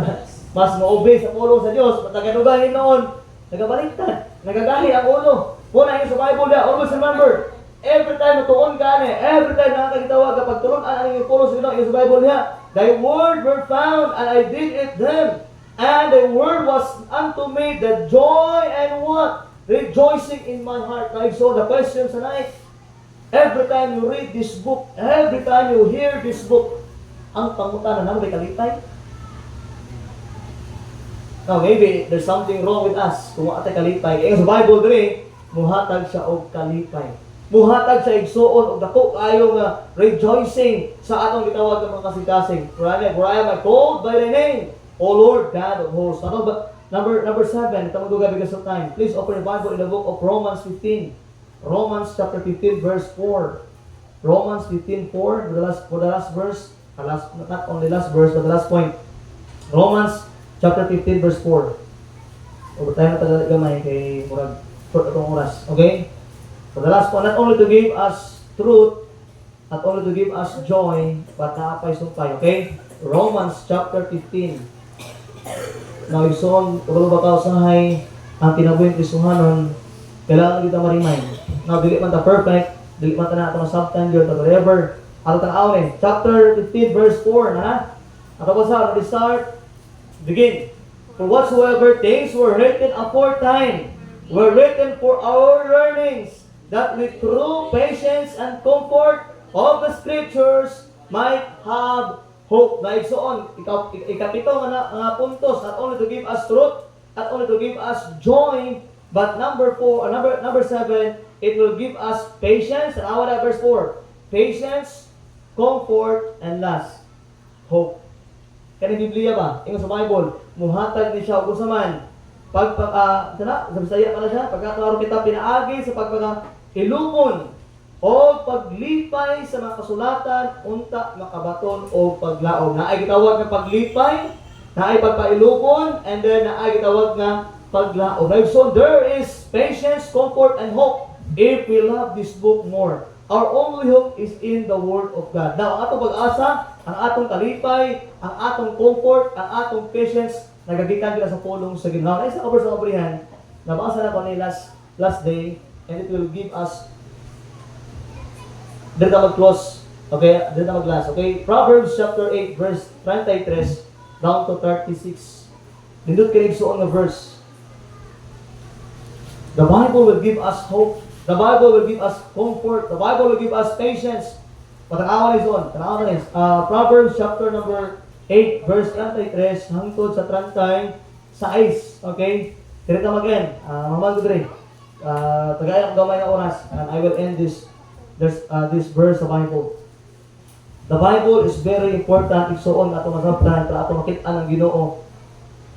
mas mo-obey sa ulo sa Dios, patagadugay noon, nagabaliktad, nagagahi ang ulo. Muna yung sa Bible niya, always remember, every time matuon ka ni, every time nakakagitawag kapag tulungan ang iyong pulo sa Ginoo, yung sa Bible niya, thy word were found, and I did eat them. And the word was unto me the joy and what? Rejoicing in my heart. Now, so the question tonight, every time you read this book, every time you hear this book, ang pangutanan naman may kalipay. Now, maybe there's something wrong with us kung atay kalipay. Kaya sa Bible diri, muhatag siya og kalipay. Muhatag siya igsuon og dako kayo nga rejoicing sa atong gitawag nga mga kasing-kasing. For I am called by the name, O Lord God of hosts. Number 7, itong duga because of time. Please open your Bible in the book of Romans 15. Romans chapter 15 verse 4. Romans 15:4 for the last verse. Not only last verse, but the last point. Romans chapter 15 verse 4. Overtime na tagal gamay kay murag short atong oras. Okay? For the last point, not only to give us truth, not only to give us joy, but naapay sumpay. Okay? Romans chapter 15. Now, ison, kabalo ba ka usahay ang kinabuhing Kristohanon, kailangan kita ma-remind. Now, dili man ta perfect, dili man ta na ito substandard, or whatever. Ato tanaw ni, chapter 15, verse 4, na? Ato ba sa, let's start, begin. For whatsoever things were written aforetime, were written for our learnings, that with true patience and comfort of the Scriptures might have hope. Na igsoon, ikapito nga puntos, not only to give us truth, not only to give us joy, but number 7, it will give us patience. And what that verse 4? Patience, comfort, and last, hope. Kaya Biblia ba? Ingon sa Bible, muhatag ni siya o kusaman. Sa Bisaya pala siya, pagkakaroon kita pinaagi sa ilumon o paglipay sa mga kasulatan, unta makabaton o paglaom. Naay gitawag nga paglipay, naay pagpailupon, and then naay gitawag nga paglaom. So there is patience, comfort, and hope if we love this book more. Our only hope is in the Word of God. Now, ang atong pag-asa, ang atong kalipay, ang atong comfort, ang atong patience, nagagikan kita sa pulong sa Ginoo. Ay sa cover sa kabrihan, nabasa na ko ni last day, and it will give us, dito na mag-close, okay, dito na mag-last, okay, Proverbs chapter 8, verse 33, down to 36. Nindot kayo suon na verse. The Bible will give us hope. The Bible will give us comfort. The Bible will give us patience. Patanawan is on. Tanawan is. Proverbs chapter number 8, verse 33, hangtod sa 36. Okay? Tirita again. Mamang Gudre. Tagayan ang gamay na oras. And I will end this verse of the Bible. The Bible is very important. Igsoon ato masabtan para ato makita ng Ginoo.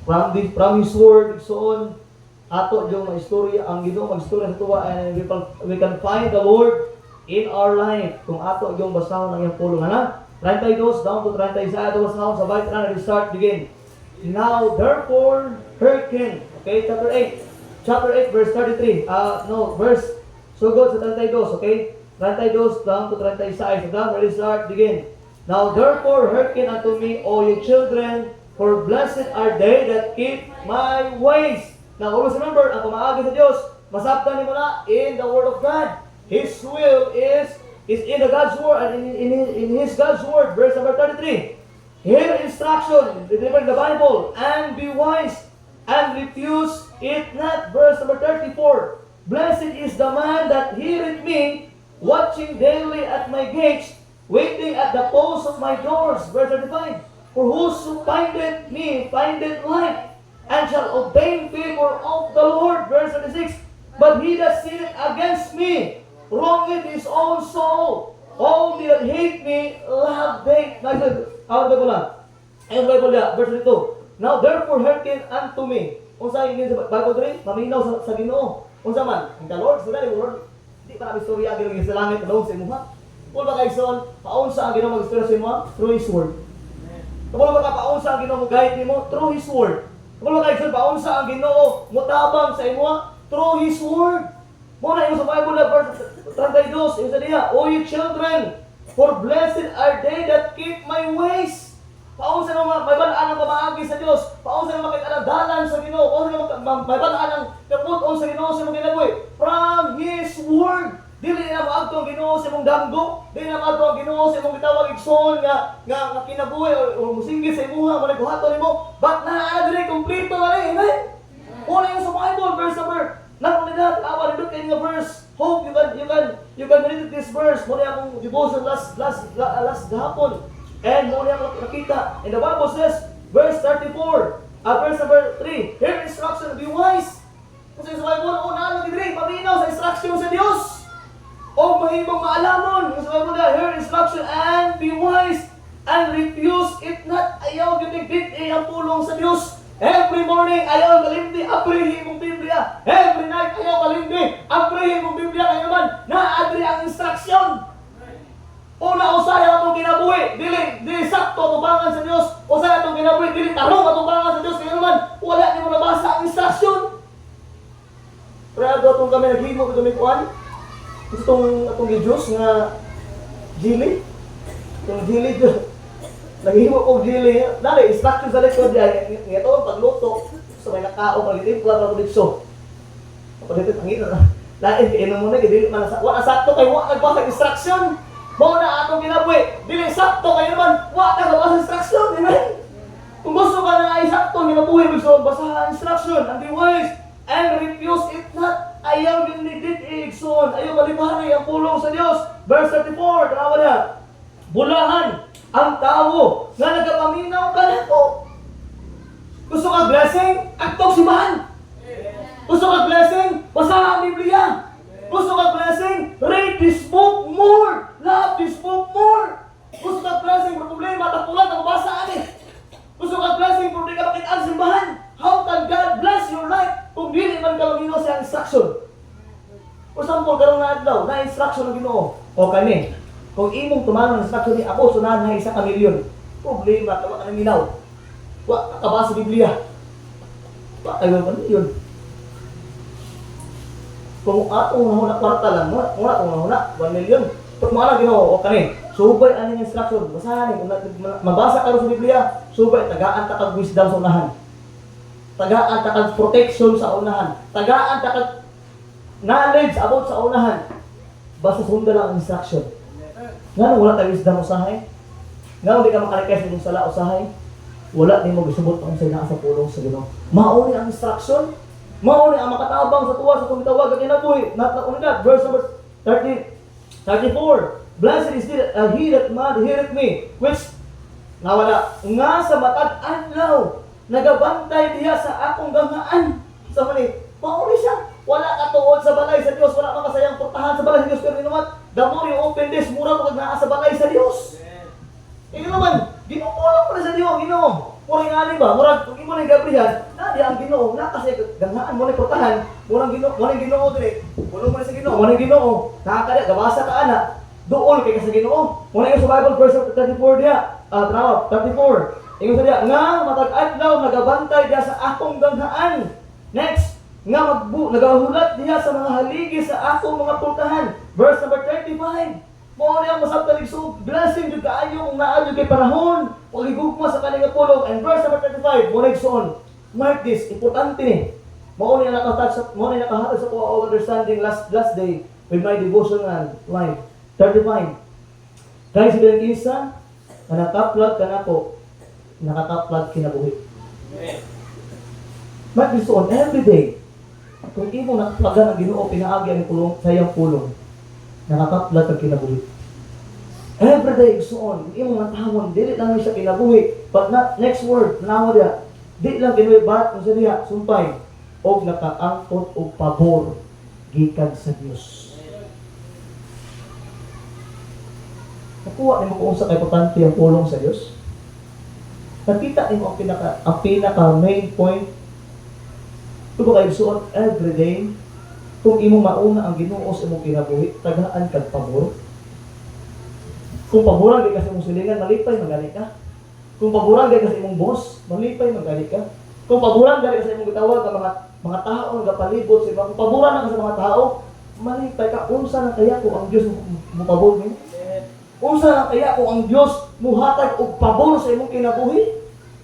From His Word, igsoon ato yung maistorya ang Ginoo magistorya sa tuwa, and we can find the Lord in our life kung ato yung basahon ng iyang pulong. 32 down to 36 ato basahon sa bait na start begin. Now therefore hearken. Okay, chapter 8 verse 33. Verse so go sa 32, okay? 32 down to 36. So down ready start begin. Now therefore hearken unto me, O ye children, for blessed are they that keep my ways. Now, always remember, ang pamaagi sa Diyos, masabtan mo na in the Word of God. His will is in the God's Word, and in His God's Word. Verse number 33. Hear instruction, deliver the Bible, and be wise, and refuse it not. Verse number 34. Blessed is the man that heareth me, watching daily at my gates, waiting at the posts of my doors. Verse 35. For whoso findeth me findeth life, and shall obtain favor of the Lord. Verse 36. But he that sinneth against me wrongeth his own soul. All they that hate me love hate. Out of the Bible. Ayun Bible niya. Verse 32. Now therefore hearken unto me. Unsa yung sa Bible dre? Maminaw sa Ginoo. Unsa man? Ang Lord, sila ni Lord. Di pa namin istorya ang Ginoo sa langit padung sa imuha. Kung ba kaigsoon, paunsa ang Ginoo mag-istorya sa imuha? Through His Word. Kung ba ka paunsa ang Ginoo mag-guide nimo? Through His Word. Kung mga kaigsoon, paunsa ang Ginoo mutabang sa imo through His Word. Muna yung sa Bible na verse 32, yung sa diya, O ye children, for blessed are they that keep my ways. Paunsa naman, may balaan ang pamaagi sa Diyos. Paunsa naman makita ang dalan sa Ginoo. Paunsa naman, may balaan ang kaputon sa Ginoo sa mga ginaboy. From His Word. Dili na maagto ang Ginoo sa imong damgo. Dili na maagto ang Ginoo sa imong gitawag igsoon nga kinabuhi o musinggit sa imuha, manay buhaton nimo. But naa diri kompleto na rin, amen. Una yung sa Bible, verse number. Not only that, awa rin in the verse. Hope you can read this verse. Muna akong devotion last gahapon. And muna akong nakita. And the Bible says, verse 34, verse number 3. Hear instruction, be wise. Kasi sa Bible, una lang diri, paminaw sa instruction sa Dios. O mahimong maalamon, sa Bible na, hear instruction and be wise, and refuse it not. Ayaw gitigit ang pulong sa Diyos. Every morning, ayaw kalimdi, aprihin mong Biblia. Every night, ayaw kalimdi, aprihin mong Biblia. Kaya naman, naagri ang instruction. Una, usaya itong kinabuhi. Dili sakto tubangan sa Diyos. Usaya itong kinabuhi, dili tarong tubangan sa Diyos. Kaya naman, wala niyo nabasa ang instruction. Pero itong kami naghimo, kami kuhan. Itong Diyos nga jili. Itong jili Diyos. Naghimo ko jili. Dali, instruction sa likod niya. Ito ang pagluto. So may nakao, pag-itimpla, pag-dipso. Pag-itimpla, ang ito na. Dahil, kainom mo na, dili man wala sakto kayo, wala nagbasa instruction. Bawa na atong kinabuhi. Dili sakto kayo naman, wala nagbasa instruction. Amen? Kung gusto ka na isakto, kinabuhi, gusto basa instruction, and be wise, and refuse it not. Ayaw ginigit iigsoon. Ayaw malibari ang pulong sa Diyos. Verse 34, tanawa niya. Bulahan ang tao nga nagapaminaw ka na po. Gusto ka blessing? Agtong sibahan. Gusto ka blessing? Basa ang Biblia. Gusto ka blessing? Read this book more. Love this book more. Gusto ka blessing? Problema, tapulan, nababasa ani. Gusto ka blessing? Kung di ka makita ang simbahan. How can God bless your life kung dili man ka magino sa instruction? For example, karong na adlaw, na instruction ng Ginoo. O kani, kung imong tumanong ng instruction ni ako, sunahan na 1 milyon. Problema, tawa ka ng minaw. Wa ka ba sa Biblia? Ayaw man yun. Kung atong nahuna kwarta lang, muna kung nahuna, 1 million. Pag mga Ginoo o kani, subay aning instruction, basahan kung mabasa ka sa Biblia, subay tagaan ta kag wisdom sa unahan. Tagaan ta kag protection sa unahan. Tagaan ta kag knowledge about sa unahan. Basta sundan lang ang instruction. Ngano wala tayo wisdom usahay? Ngano di ka makalikay sa imong sala usahay? Wala ni mo gisubot ang sa naa sa pulong sa Ginoo. Mauni ang instruction. Mauni ang makatabang sa tuwa sa kumitawag at kinabuhi. Not verse number 34. Blessed is he that heareth me, which nawala nga sa matag adlaw nagabantay diha sa akong gangaan. Sa mali, mauni siya. Wala katuod sa balay sa Dios, wala makasayang portahan sa balay sa Dios, pero inumat, the more you open this, mura mo kag naa sa balay sa Dios. Ino naman, ginupulong mo na sa Dios, Ginoo. Mura nga ba? Mura, kung imo na Gabriel, na di ang Ginoo, na kasi gangaan mo na portahan, mura Ginoo dire. Pulong mo na sa Ginoo, mura Ginoo. Nakakaya gabasa ka ana. Duol kay ka sa Ginoo. Mura yung sa Bible verse 34 diha. 34. Ingon sa diha, nga matag adlaw nagabantay diha sa akong ganhaan. Next, nga nagahulat diha sa mga haligi sa akong mga portahan. Verse number 35. Mo ni ang masabtan igsoon, blessing jud kaayo kung naa jud kay panahon, ug igugma sa kanang pulong. And verse number 35, mo igsoon. Mark this, importante ni. Mo ni nakahatag sa ko understanding last day with my devotional life. 35. Kaya si Bilang Isa, nakaplag ka na po, nakakaplag kinabuhi. Mark this on every day. Kung imo nakaplagan ang Ginoo pinaagi ang pulong sa iyang pulong, nakakaplag ka kinabuhi. Every day igsoon, imo matawon dili lang siya kinabuhi, but not next word, nawa dia. Di lang kinuwi bat unsa diha, sumpay og nakaangkot og pabor gikan sa Dios. Nakuha nimo kung unsa kay importante ang pulong sa Dios. Nakita nimo ang pinaka main point. Tugo kay igsoon every day. Kung imo mauna ang Ginoo sa imong kinabuhi, tagaan kag pabor. Kung paboran kay kasi imong silingan, malipay magali ka. Kung paboran kay kasi imong boss, malipay magali ka. Kung paboran kay kasi imong gitawag ang mga tao nga palibot sa imong, kung paboran na ka sa mga tao, malipay ka. Unsa na kaya ko ang Dios mo pabor mo? Unsa na kaya ko ang Dios muhatag og pabor sa imong kinabuhi?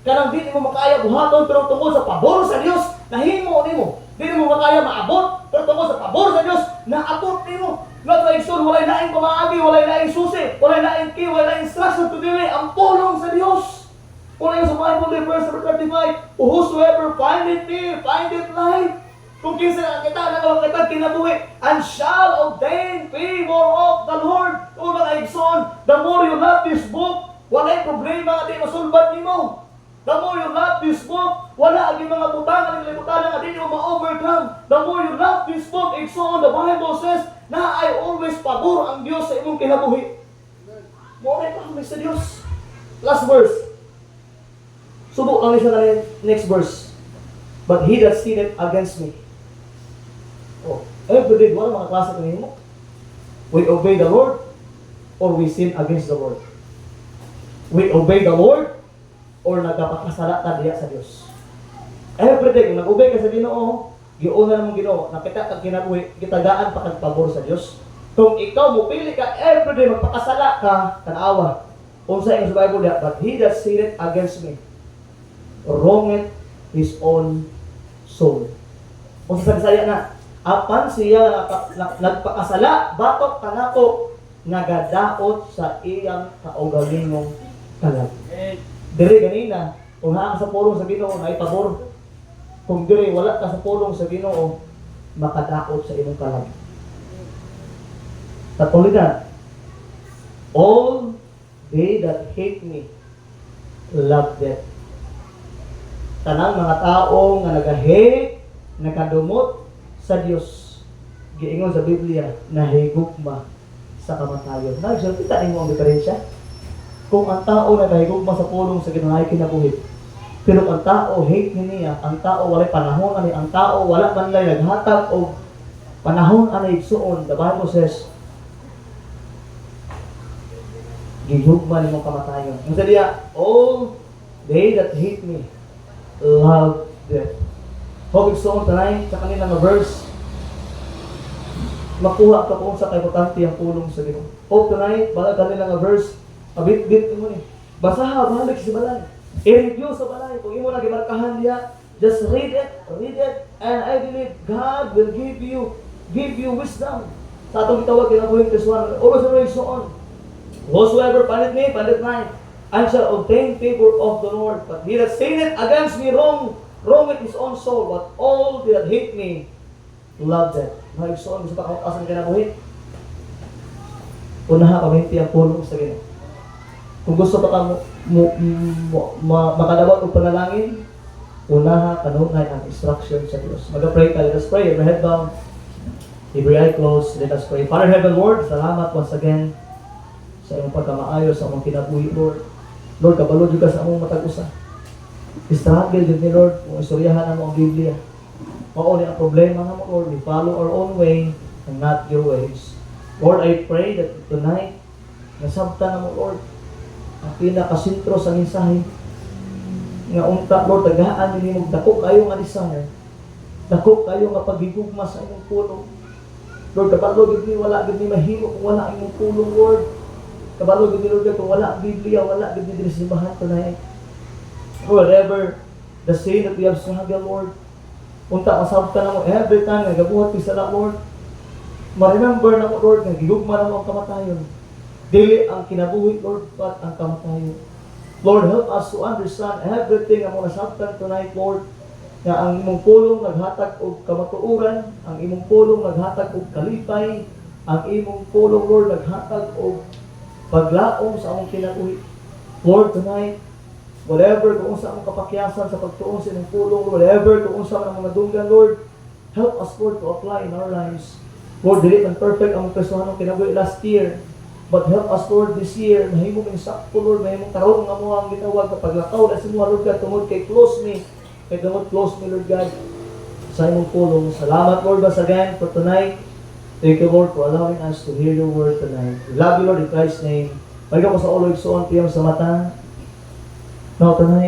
Kanang di mo makaya buhaton pero tungkol sa pabor sa Dios, nahimo nimo. Di mo makaya maabot, pero tungkol sa pabor sa Dios, naabot nimo. Nga sa igsoon, walay laing pamaagi, walay laing susi, walay laing key, walay laing instruction to dili ang pulong sa Dios. Kung yung sa Bible, verse number 35, whosoever findeth me, findeth life. Kung kinsa kita, nakawag kita kinabuhi, and shall obtain favor of the Lord. Kung mga igsoon, the more you love this book, walay problema nga di masulbat nimo. The more you love this book, wala ang mga butang, ang libutan nga di mo ma-overcome. The more you love this book, igsoon, the Bible says, na I always pabor ang Dios sa imong kinabuhi. Mo ay pahumig sa Dios. Last verse. Subok lang siya na next verse. But he that sinneth against me. Oh, every day, wala mga klase kanino mo. We obey the Lord or we sin against the Lord. We obey the Lord or nagpapakasala ta diha sa Dios. Every day, kung nag-obey ka sa Ginoo, giuna namang Ginoo, nakita kag kinabuhi, gitagaan pa kag pabor sa Dios. Kung ikaw mo pili ka every day magpakasala ka, tanawa. Unsa ing sa Bible diha, but he that sinneth against me wrongeth his own soul. Unsa sa Bisaya na, apan siya nagpakasala, batok kanako nagadaot sa iyang kaugalingong kalag. Diri ganina, kung naa ka sa pulong sa Ginoo, na ipabor. Kung diri wala ka sa pulong sa Ginoo, makadaot sa imong kalag. Patuloy na. All they that hate me love death. Tanang mga tao nga nag-hate, nakadumot sa Dios, giingon sa Biblia, nahigugma sa kamatayon. Nagsalita nimo ang diferensya. Kung ang tao na nahigugma sa pulong sa Ginoo ay kinabuhi, pero ang tao hate niya, ang tao walay panahon ani, ang tao wala man lay naghatag og panahon ani igsuon, the Bible says gihugma nimo kamatayon. Unsa diya? All they that hate me love death. Huwag igsoon tanay sa kanilang nga verse. Makuha ka kung sa kaimportante ang pulong sa Ginoo. O tonight, bala kanilang nga verse, abit-bit mo ni. Basaha, balik si balay. I-review sa balay. Kung imo na gimarkahan diya, just read it, and I believe God will give you wisdom. Sa atong gitawag, kinabuhin Kriswan, always always so on. Whosoever pandit me, pandit mine, and shall obtain favor of the Lord. But he that sinneth against me wrongeth his own soul, but all that hate me love that. Mga igsoon, gusto pa kautasan ka na buhit. Unaha paminti ang pulong sa Ginoo. Kung gusto pa ka makadawat o panalangin, unaha kanunay ang instruction sa Diyos. Mag-pray ka, let us pray. Every head down, every eye closed, let us pray. Father Heaven, Lord, salamat once again sa iyong pagkamaayo sa among kinabuhi, Lord. Lord, kabalo ka sa among matag-usa. Struggle din ni Lord, kung istoryahan na mo ang Biblia. Mauli ang problema na mo, Lord. We follow our own way and not your ways. Lord, I pray that tonight, nasabta na mo, Lord, ang pinakasintro sa mensahe. Nga unta, Lord, tagaan din mo, dako kayo nga desire. Dako kayo nga pagigugma sa inyong pulong. Lord, kabalo gid ni wala gid ni mahimo kung wala ang inyong pulong, Lord. Kabalo gid ni Lord kung wala ang Biblia, wala gid ni simbahan tonight. Whatever the sin that we have struggled, Lord, unta masabta na mo every time nga gabuhat pi sala, Lord. Ma-remember na mo, Lord, nga gigugma na mo ang kamatayon. Dili ang kinabuhi, Lord, but ang kamatayon. Lord, help us to understand everything ang mga nasabtan tonight, Lord. Nga ang imong pulong naghatag og kamatuoran, ang imong pulong naghatag og kalipay, ang imong pulong, Lord, naghatag og paglaom sa among kinabuhi. Lord, tonight, whatever kung sa among kapakyasan sa pagtuon sa imong pulong, whatever kung sa among madunggan, Lord, help us, Lord, to apply in our lives. Lord, dili man perfect ang personal kinabuhi last year, but help us, Lord, this year, mahimo kang sakto, Lord, mahimo karon nga mo ang gitawag kapag lakaw na si mo, Lord God, tungod kay close me, Lord God, sa imong pulong. Salamat, Lord, once again for tonight. Thank you, Lord, for allowing us to hear your word tonight. We love you, Lord, in Christ's name. Pagka ko sa ulo, igsoon, piyam sa mata. Now, tonight,